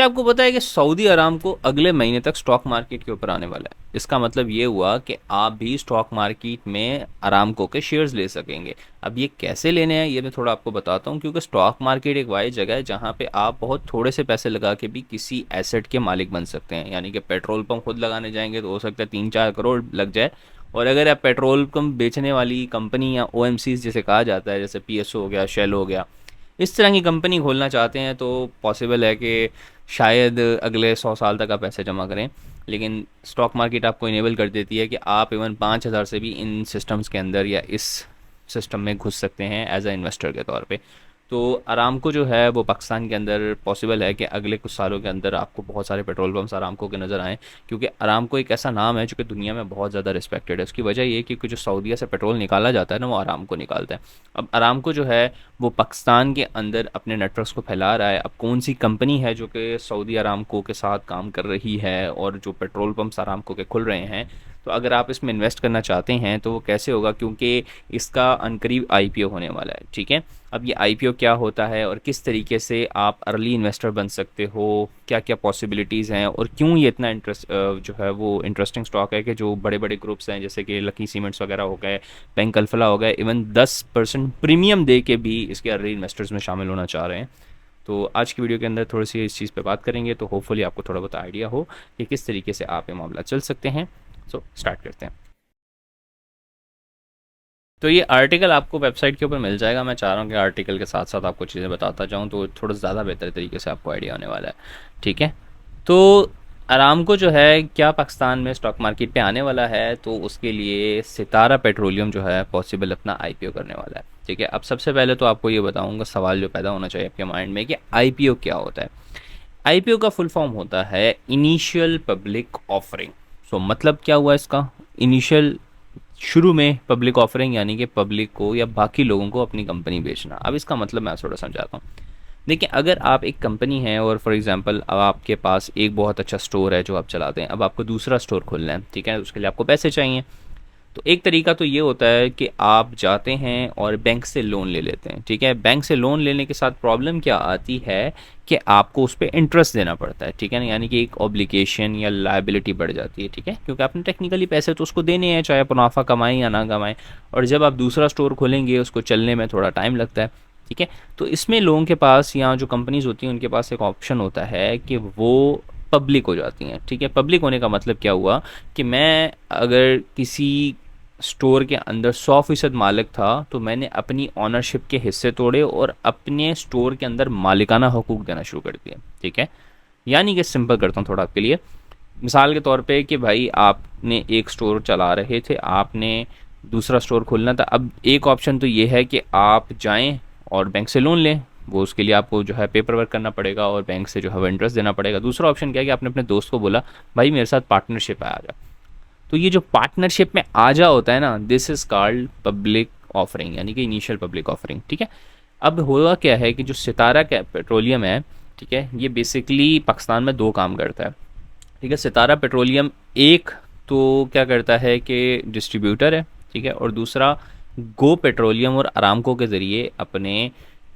क्या आपको पता है कि सऊदी अरामको अगले महीने तक स्टॉक मार्केट के ऊपर आने वाला है? इसका मतलब ये हुआ कि आप भी स्टॉक मार्केट में अरामको के शेयर्स ले सकेंगे। अब ये कैसे लेने हैं ये मैं थोड़ा आपको बताता हूँ, क्योंकि स्टॉक मार्केट एक वाही जगह है जहाँ पे आप बहुत थोड़े से पैसे लगा के भी किसी एसेट के मालिक बन सकते हैं। यानी कि पेट्रोल पंप खुद लगाने जाएंगे तो हो सकता है 3-4 करोड़ लग जाए, और अगर आप पेट्रोल पंप बेचने वाली कंपनी या ओ जिसे कहा जाता है, जैसे PSO हो गया, शेल हो गया, इस तरह की कंपनी खोलना चाहते हैं तो पॉसिबल है कि शायद अगले 100 साल तक आप पैसे जमा करें। लेकिन स्टॉक मार्केट आपको इनेबल कर देती है कि आप इवन 5,000 से भी इन सिस्टम्स के अंदर या इस सिस्टम में घुस सकते हैं एज अ इन्वेस्टर के तौर पे। तो अरामको जो है वो पाकिस्तान के अंदर पॉसिबल है कि अगले कुछ सालों के अंदर आपको बहुत सारे पेट्रोल पम्प्स अरामको के नज़र आएँ, क्योंकि अरामको एक ऐसा नाम है जो कि दुनिया में बहुत ज़्यादा रिस्पेक्टेड है। उसकी वजह ये है कि जो सऊदीया से पेट्रोल निकाला जाता है ना, वो अरामको निकालता है। अब अरामको जो है वो पाकिस्तान के अंदर अपने नेटवर्क्स को फैला रहा है। अब कौन सी कंपनी है जो कि सऊदी अरामको के साथ काम कर रही है और जो पेट्रोल पम्प्स अरामको के खुल रहे हैं, तो अगर आप इसमें इन्वेस्ट करना चाहते हैं तो वो कैसे होगा, क्योंकि इसका अनकरीब आईपीओ होने वाला है। ठीक है, अब ये आईपीओ क्या होता है और किस तरीके से आप अर्ली इन्वेस्टर बन सकते हो, क्या क्या पॉसिबिलिटीज़ हैं, और क्यों ये इतना जो है वो इंटरेस्टिंग स्टॉक है कि जो बड़े बड़े ग्रुप्स हैं जैसे कि लकी सीमेंट्स वगैरह हो गए, बैंक अल्फला हो गए, इवन 10% प्रीमियम दे के भी इसके अर्ली इन्वेस्टर्स में शामिल होना चाह रहे हैं। तो आज की वीडियो के अंदर थोड़ी सी इस चीज़ पे बात करेंगे, तो होपफुली आपको थोड़ा बहुत आइडिया हो कि किस तरीके से आप ये मामला चल सकते हैं। सो स्टार्ट करते हैं। तो ये आर्टिकल आपको वेबसाइट के ऊपर मिल जाएगा। मैं चाह रहा हूँ कि आर्टिकल के साथ साथ आपको चीज़ें बताता जाऊँ तो थोड़ा ज़्यादा बेहतर तरीके से आपको आइडिया होने वाला है। ठीक है, तो अरामको जो है क्या पाकिस्तान में स्टॉक मार्केट पे आने वाला है, तो उसके लिए सितारा पेट्रोलियम जो है पॉसिबल अपना आईपीओ करने वाला है। ठीक है, अब सबसे पहले तो आपको ये बताऊंगा, सवाल जो पैदा होना चाहिए आपके माइंड में कि आईपीओ क्या होता है। आईपीओ का फुल फॉर्म होता है इनिशियल पब्लिक ऑफरिंग। सो मतलब क्या हुआ इसका, इनिशियल, शुरू में पब्लिक ऑफरिंग, यानी कि पब्लिक को या बाकी लोगों को अपनी कंपनी बेचना। अब इसका मतलब मैं थोड़ा समझाता हूँ। देखिए, अगर आप एक कंपनी है और फॉर एग्जांपल अब आपके पास एक बहुत अच्छा स्टोर है जो आप चलाते हैं, अब आपको दूसरा स्टोर खोलना है। ठीक है, उसके लिए आपको पैसे चाहिए। तो एक तरीका तो ये होता है कि आप जाते हैं और बैंक से लोन ले लेते हैं। ठीक है, बैंक से लोन लेने के साथ प्रॉब्लम क्या आती है कि आपको उस पर इंटरेस्ट देना पड़ता है। ठीक है ना, यानी कि एक ऑब्लिगेशन या लायबिलिटी बढ़ जाती है। ठीक है, क्योंकि आपने टेक्निकली पैसे तो उसको देने हैं, चाहे आप मुनाफा कमाएं या ना कमाएं। और जब आप दूसरा स्टोर खोलेंगे उसको चलने में थोड़ा टाइम लगता है। ठीक है, तो इसमें लोगों के पास या जो कंपनीज होती हैं उनके पास एक ऑप्शन होता है कि वो पब्लिक हो जाती हैं। ठीक है, पब्लिक होने का मतलब क्या हुआ कि मैं अगर किसी स्टोर के अंदर 100% मालिक था तो मैंने अपनी ऑनरशिप के हिस्से तोड़े और अपने स्टोर के अंदर मालिकाना हकूक देना शुरू कर दिए। ठीक है, यानी कि सिंपल करता हूँ थोड़ा आपके लिए, मिसाल के तौर पे कि भाई आपने एक स्टोर चला रहे थे, आपने दूसरा स्टोर खोलना था। अब एक ऑप्शन तो ये है कि आप जाएं और बैंक से लोन लें, वो उसके लिए आपको जो है पेपर वर्क करना पड़ेगा और बैंक से जो है वो इंटरेस्ट देना पड़ेगा। दूसरा ऑप्शन क्या है कि आपने अपने दोस्त को बोला भाई मेरे साथ पार्टनरशिप है, आ जा। तो ये जो पार्टनरशिप में आ जा होता है ना, this is called public offering, यानी कि इनिशियल पब्लिक ऑफरिंग। ठीक है, अब हुआ क्या है कि जो सितारा का पेट्रोलियम है, ठीक है, ये बेसिकली पाकिस्तान में दो काम करता है। ठीक है, सितारा पेट्रोलियम एक तो क्या करता है कि डिस्ट्रीब्यूटर है। ठीक है, और दूसरा गो पेट्रोलियम और अरामको के ज़रिए अपने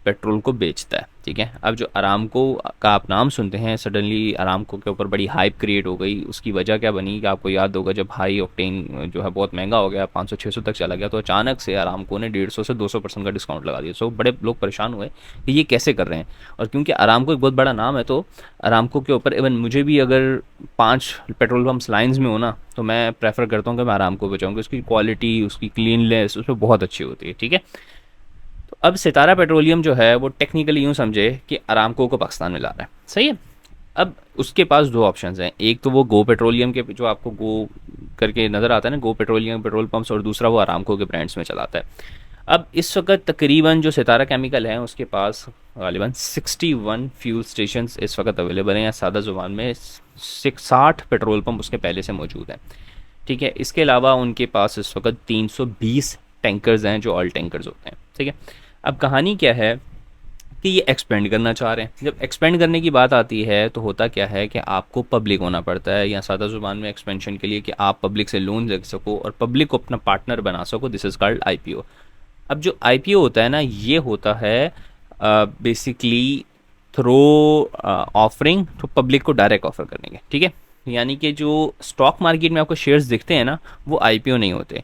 पेट्रोल को बेचता है। ठीक है, अब जो अरामको का आप नाम सुनते हैं, सडनली अरामको के ऊपर बड़ी हाइप क्रिएट हो गई। उसकी वजह क्या बनी कि आपको याद होगा जब हाई ऑक्टेन जो है बहुत महंगा हो गया, 500-600 तक चला गया, तो अचानक से अरामको ने 150 से 200% का डिस्काउंट लगा दिया। सो बड़े लोग परेशान हुए कि ये कैसे कर रहे हैं। और क्योंकि अरामको एक बहुत बड़ा नाम है, तो अरामको के ऊपर इवन मुझे भी अगर 5 पेट्रोल पम्प्स लाइन्स में हो ना, तो मैं प्रेफर करता हूँ कि मैं अरामको पे जाऊँगी। उसकी क्वालिटी, उसकी क्लीननेस उसमें बहुत अच्छी होती है। ठीक है, तो अब सितारा पेट्रोलियम जो है वो टेक्निकली यूँ समझे कि अरामको को पाकिस्तान में ला रहा है। सही है, अब उसके पास दो ऑप्शंस हैं। एक तो वो गो पेट्रोलियम के जो आपको गो करके नज़र आता है ना, गो पेट्रोलियम पेट्रोल पंप्स, और दूसरा वो अरामको के ब्रांड्स में चलाता है। अब इस वक्त तकरीबन जो सितारा केमिकल है उसके पास गालिबन 61 फ्यूल स्टेशन इस वक्त अवेलेबल हैं, या सादा ज़ुबान में 60 पेट्रोल पंप उसके पहले से मौजूद हैं। ठीक है, इसके अलावा उनके पास इस वक्त 320 टैंकर्स हैं जो ऑल टैंकर्स होते हैं। ठीक है, अब कहानी क्या है कि ये एक्सपेंड करना चाह रहे हैं। जब एक्सपेंड करने की बात आती है तो होता क्या है कि आपको पब्लिक होना पड़ता है, या सादा ज़ुबान में एक्सपेंशन के लिए कि आप पब्लिक से लोन ले सको और पब्लिक को अपना पार्टनर बना सको। This is called IPO. अब जो आईपीओ होता है ना, ये होता है बेसिकली थ्रो ऑफरिंग तो पब्लिक को डायरेक्ट ऑफर करने के, ठीक है। यानी कि जो स्टॉक मार्केट में आपको शेयर्स दिखते हैं ना, वो आईपीओ नहीं होते।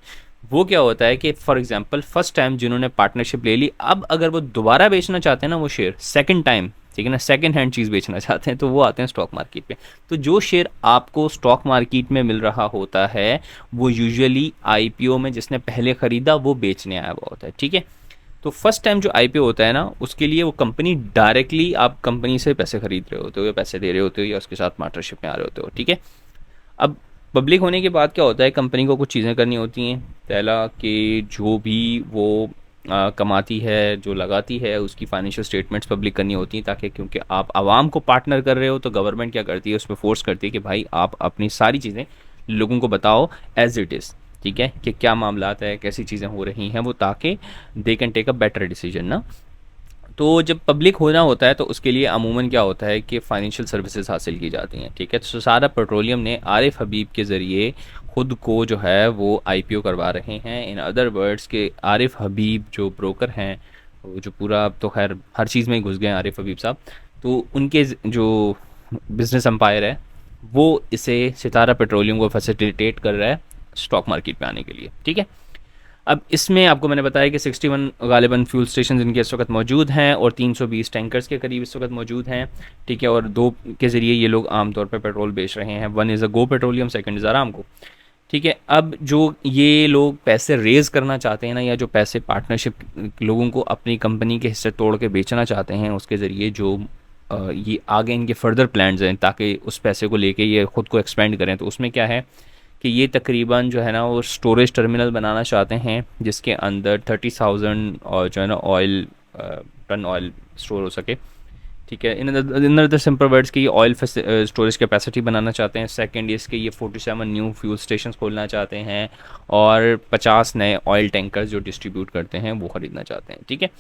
वो क्या होता है कि फॉर एग्जांपल फर्स्ट टाइम जिन्होंने पार्टनरशिप ले ली, अब अगर वो दोबारा बेचना चाहते हैं ना वो शेयर सेकंड टाइम, ठीक है ना, सेकंड हैंड चीज़ बेचना चाहते हैं, तो वो आते हैं स्टॉक मार्केट पे। तो जो शेयर आपको स्टॉक मार्केट में मिल रहा होता है वो यूजुअली आईपीओ में जिसने पहले ख़रीदा वो बेचने आया हुआ होता है, ठीक है। तो फर्स्ट टाइम जो आईपीओ होता है ना, उसके लिए वो कंपनी डायरेक्टली, आप कंपनी से पैसे खरीद रहे होते हो या पैसे दे रहे होते हो या उसके साथ पार्टनरशिप में आ रहे होते हो, ठीक है। अब पब्लिक होने के बाद क्या होता है, कंपनी को कुछ चीज़ें करनी होती हैं। पहला कि जो भी वो कमाती है, जो लगाती है, उसकी फाइनेंशियल स्टेटमेंट्स पब्लिक करनी होती हैं, ताकि क्योंकि आप आवाम को पार्टनर कर रहे हो तो गवर्नमेंट क्या करती है, उसमें फोर्स करती है कि भाई आप अपनी सारी चीज़ें लोगों को बताओ एज इट इज़, ठीक है, कि क्या मामलात है, कैसी चीज़ें हो रही हैं वो, ताकि they can take a better decision ना। तो जब पब्लिक होना होता है तो उसके लिए अमूमन क्या होता है कि फ़ाइनेंशियल सर्विसेज हासिल की जाती हैं, ठीक है। तो सारा पेट्रोलियम ने आरिफ हबीब के ज़रिए खुद को जो है वो आईपीओ करवा रहे हैं। इन अदर वर्ड्स के आरिफ हबीब जो ब्रोकर हैं, वो जो पूरा, अब तो खैर हर चीज़ में ही घुस गए हैं आरिफ हबीब साहब, तो उनके जो बिजनेस एम्पायर है वो इसे सितारा पेट्रोलियम को फैसिलिटेट कर रहा है स्टॉक मार्केट पे आने के लिए, ठीक है। अब इसमें आपको मैंने बताया कि 61 गालिबन फ्यूल स्टेशन इनके इस वक्त मौजूद हैं और 320 टैंकर्स के करीब इस वक्त मौजूद हैं, ठीक है। और दो के ज़रिए ये लोग आमतौर पर पेट्रोल बेच रहे हैं। One is a go petroleum, second is Aramco, ठीक है। अब जो ये लोग पैसे रेज़ करना चाहते हैं ना, या जो पैसे पार्टनरशिप लोगों को अपनी कंपनी के हिस्से तोड़ के बेचना चाहते हैं, उसके ज़रिए जो ये आगे इनके फर्दर प्लान्स हैं ताकि उस पैसे को लेके ये ख़ुद को एक्सपेंड करें, तो उसमें क्या है कि ये तकरीबन जो है ना वो स्टोरेज टर्मिनल बनाना चाहते हैं जिसके अंदर 30,000 और जो है ना ऑयल टन ऑयल स्टोर हो सके, ठीक है। इन अदर सिंपल वर्ड्स की ऑयल स्टोरेज कैपेसिटी बनाना चाहते हैं। सेकंड इसके ये 47 न्यू फ्यूल स्टेशन खोलना चाहते हैं और 50 नए ऑयल टैंकर्स जो डिस्ट्रीब्यूट करते हैं वो ख़रीदना चाहते हैं, ठीक है।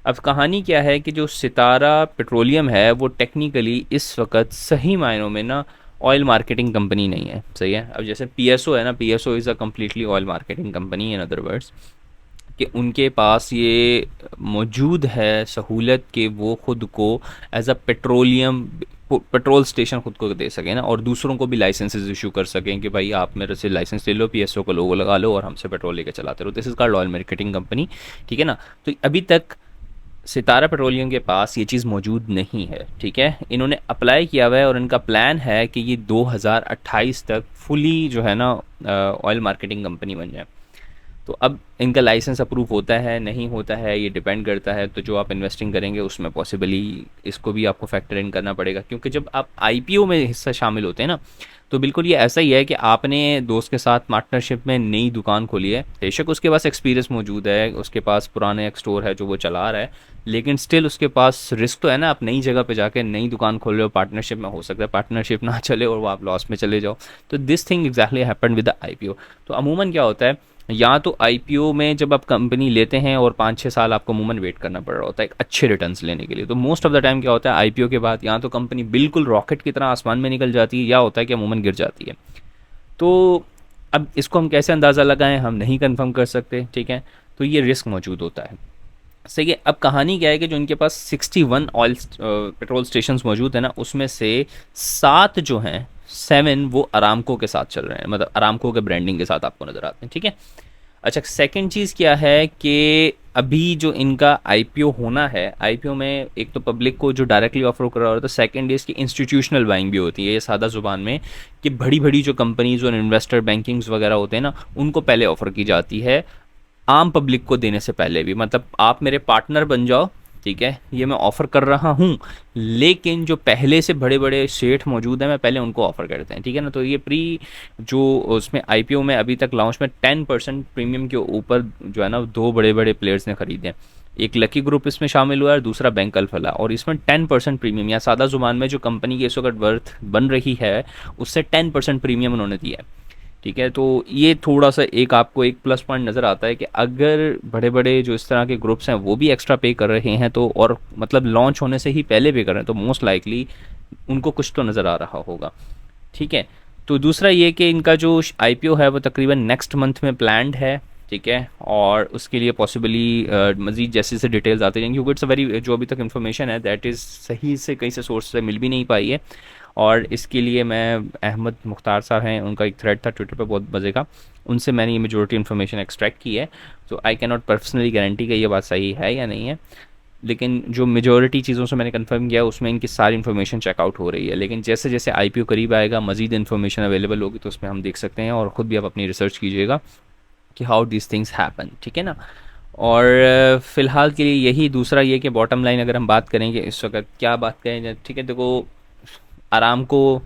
अब कहानी क्या है कि जो सितारा पेट्रोलियम है वो टेक्निकली इस वक्त सही मायनों में ना ऑयल मार्केटिंग कंपनी नहीं है, सही है। अब जैसे पीएसओ है ना, PSO is a completely oil marketing company, in other words कि उनके पास ये मौजूद है सहूलत कि वो ख़ुद को एज अ पेट्रोल स्टेशन खुद को दे सकें ना, और दूसरों को भी लाइसेंसेस इशू कर सकें कि भाई आप मेरे से लाइसेंस ले लो, पीएसओ का लोगो लगा लो और हमसे पेट्रोल लेके चलाते रहो। This is called oil marketing company, ठीक है ना। तो अभी तक सितारा पेट्रोलियम के पास ये चीज़ मौजूद नहीं है, ठीक है। इन्होंने अप्लाई किया हुआ है और इनका प्लान है कि ये 2028 तक फुली जो है ना ऑयल मार्केटिंग कंपनी बन जाए। तो अब इनका लाइसेंस अप्रूव होता है नहीं होता है ये डिपेंड करता है, तो जो आप इन्वेस्टिंग करेंगे उसमें पॉसिबली इसको भी आपको फैक्टर इन करना पड़ेगा, क्योंकि जब आप आईपीओ में हिस्सा शामिल होते हैं ना, तो बिल्कुल ये ऐसा ही है कि आपने दोस्त के साथ पार्टनरशिप में नई दुकान खोली है। बेशक उसके पास एक्सपीरियंस मौजूद है, उसके पास पुराने एक स्टोर है जो वो चला रहा है, लेकिन स्टिल उसके पास रिस्क तो है ना। आप नई जगह पे जाके नई दुकान खोल रहे हो, पार्टनरशिप में हो सकता है पार्टनरशिप ना चले और वो आप लॉस में चले जाओ। तो this thing exactly happened with the IPO. तो अमूमन क्या होता है, या तो आईपीओ में जब आप कंपनी लेते हैं और 5-6 साल आपको अमूमन वेट करना पड़ रहा होता है एक अच्छे रिटर्न्स लेने के लिए, तो मोस्ट ऑफ द टाइम क्या होता है आईपीओ के बाद या तो कंपनी बिल्कुल रॉकेट की तरह आसमान में निकल जाती है, या होता है कि अमूमन गिर जाती है। तो अब इसको हम कैसे अंदाज़ा लगाएं, हम नहीं कंफर्म कर सकते, ठीक है। तो ये रिस्क मौजूद होता है, सही है। अब कहानी क्या है कि जो इनके पास 61 ऑयल पेट्रोल स्टेशन मौजूद है ना, उसमें से 7 जो हैं 7 वो अरामको के साथ चल रहे हैं, मतलब अरामको के ब्रांडिंग के साथ आपको नज़र आते हैं, ठीक है। अच्छा, सेकंड चीज़ क्या है कि अभी जो इनका आईपीओ होना है, आईपीओ में एक तो पब्लिक को जो डायरेक्टली ऑफर कर रहा होता है, सेकंड इसकी इंस्टीट्यूशनल बाइंग भी होती है। ये सादा ज़ुबान में कि बड़ी बड़ी जो कंपनीज और इन्वेस्टर बैंकिंग्स वगैरह होते हैं ना, उनको पहले ऑफर की जाती है आम पब्लिक को देने से पहले भी। मतलब आप मेरे पार्टनर बन जाओ, ठीक है, ये मैं ऑफ़र कर रहा हूँ, लेकिन जो पहले से बड़े बड़े सेठ मौजूद हैं मैं पहले उनको ऑफ़र करते हैं, ठीक है ना। तो ये जो उसमें आईपीओ में अभी तक लॉन्च में 10% प्रीमियम के ऊपर जो है ना 2 बड़े बड़े प्लेयर्स ने ख़रीदे हैं। एक लकी ग्रुप इसमें शामिल हुआ है और दूसरा बैंक अल्फला, और इसमें 10% प्रीमियम, या सादा ज़ुबान में जो कंपनी की इस वक्त वर्थ बन रही है उससे 10% प्रीमियम उन्होंने दिया है, ठीक है। तो ये थोड़ा सा एक आपको एक प्लस पॉइंट नज़र आता है कि अगर बड़े बड़े जो इस तरह के ग्रुप्स हैं वो भी एक्स्ट्रा पे कर रहे हैं, तो और मतलब लॉन्च होने से ही पहले पे कर रहे हैं, तो मोस्ट लाइकली उनको कुछ तो नज़र आ रहा होगा, ठीक है। तो दूसरा ये कि इनका जो आईपीओ है वो तकरीबन नेक्स्ट मंथ में प्लान्ड है, ठीक है, और उसके लिए पॉसिबली मज़ीद जैसे जैसे डिटेल्स आते जाएंगे, क्योंकि इट्स अ वेरी, जो अभी तक इन्फॉर्मेशन है दैट इज़ सही से कहीं से सोर्स से मिल भी नहीं पाई है। और इसके लिए मैं, अहमद मुख्तार साहब हैं, उनका एक थ्रेड था ट्विटर पे बहुत मज़े का, उनसे मैंने ये मेजोरिटी इन्फॉर्मेशन एक्सट्रैक्ट की है। तो I can not personally guarantee कि ये बात सही है या नहीं है, लेकिन जो मेजॉरिटी चीज़ों से मैंने कंफर्म किया उसमें इनकी सारी इन्फॉर्मेशन चेकआउट हो रही है। लेकिन जैसे जैसे आईपीओ करीब आएगा, मज़ीद इन्फॉर्मेशन अवेलेबल होगी तो उसमें हम देख सकते हैं, और ख़ुद भी आप अपनी रिसर्च कीजिएगा कि हाउ दिस थिंग्स हैपन, ठीक है ना। और फ़िलहाल के लिए यही, दूसरा ये कि बॉटम लाइन अगर हम बात करेंगे इस वक्त क्या बात करें, ठीक है, देखो Aramco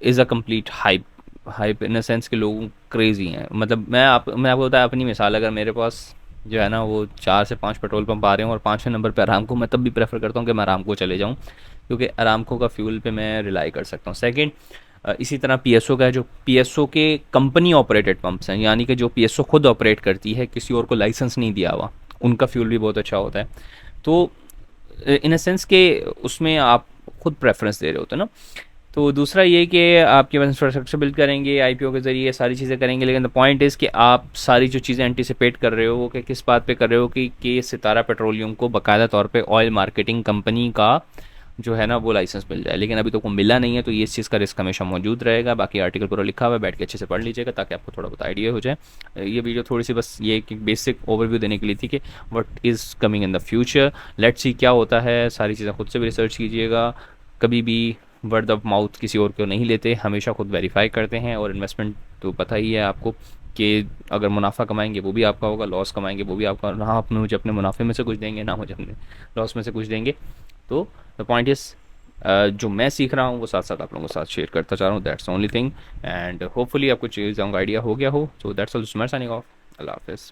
is a complete hype, hype in a sense के लोग क्रेज़ी हैं। मतलब मैं आपको बताया अपनी मिसाल, अगर मेरे पास जो है ना वो 4 से 5 पेट्रोल पंप आ रहे हैं और 5वें नंबर पे आरामको, मैं तब भी प्रेफर करता हूँ कि मैं आरामको चले जाऊँ, क्योंकि आरामको का फ्यूल पे मैं रिलाई कर सकता हूँ। सेकंड, इसी तरह पीएसओ का है, जो पीएसओ के कंपनी ऑपरेटेड पंप्स हैं, यानी कि जो पीएसओ खुद ऑपरेट करती है, किसी और को लाइसेंस नहीं दिया हुआ, उनका फ्यूल भी बहुत अच्छा होता है। तो इन अ सेंस के उसमें आप खुद प्रेफरेंस दे रहे होते हैं ना। तो दूसरा ये कि आपके पास इंफ्रास्ट्रक्चर बिल्ड करेंगे आईपीओ के ज़रिए, सारी चीज़ें करेंगे, लेकिन द पॉइंट इज़ कि आप सारी जो चीज़ें एंटिसिपेट कर रहे हो कि किस बात पे कर रहे हो कि सितारा पेट्रोलियम को बाकायदा तौर पे ऑयल मार्केटिंग कंपनी का जो है ना वो लाइसेंस मिल जाए, लेकिन अभी तो को मिला नहीं है, तो ये इस चीज़ का रिस्क हमेशा मौजूद रहेगा। बाकी आर्टिकल पूरा लिखा हुआ है, बैठ के अच्छे से पढ़ लीजिएगा ताकि आपको थोड़ा बहुत आइडिया हो जाए। ये वीडियो थोड़ी सी बस ये कि बेसिक ओवरव्यू देने के लिए थी कि what is coming in the future, let's see क्या होता है। सारी चीज़ें खुद से भी रिसर्च कीजिएगा, कभी भी वर्ड ऑफ माउथ किसी और को नहीं लेते, हमेशा खुद वेरीफाई करते हैं। और इन्वेस्टमेंट तो पता ही है आपको कि अगर मुनाफा कमाएंगे वो भी आपका होगा, लॉस कमाएंगे वो भी आपका, ना आप मुझे अपने मुनाफे में से कुछ देंगे ना मुझे अपने लॉस में से कुछ देंगे। तो द पॉइंट इज़, जो मैं सीख रहा हूँ वो साथ साथ आप लोगों के साथ शेयर करता चाह रहा हूँ, that's only thing. And hopefully आपको चीज़ों का आइडिया हो गया हो। So that's all, signing off. अल्लाह हाफिज़।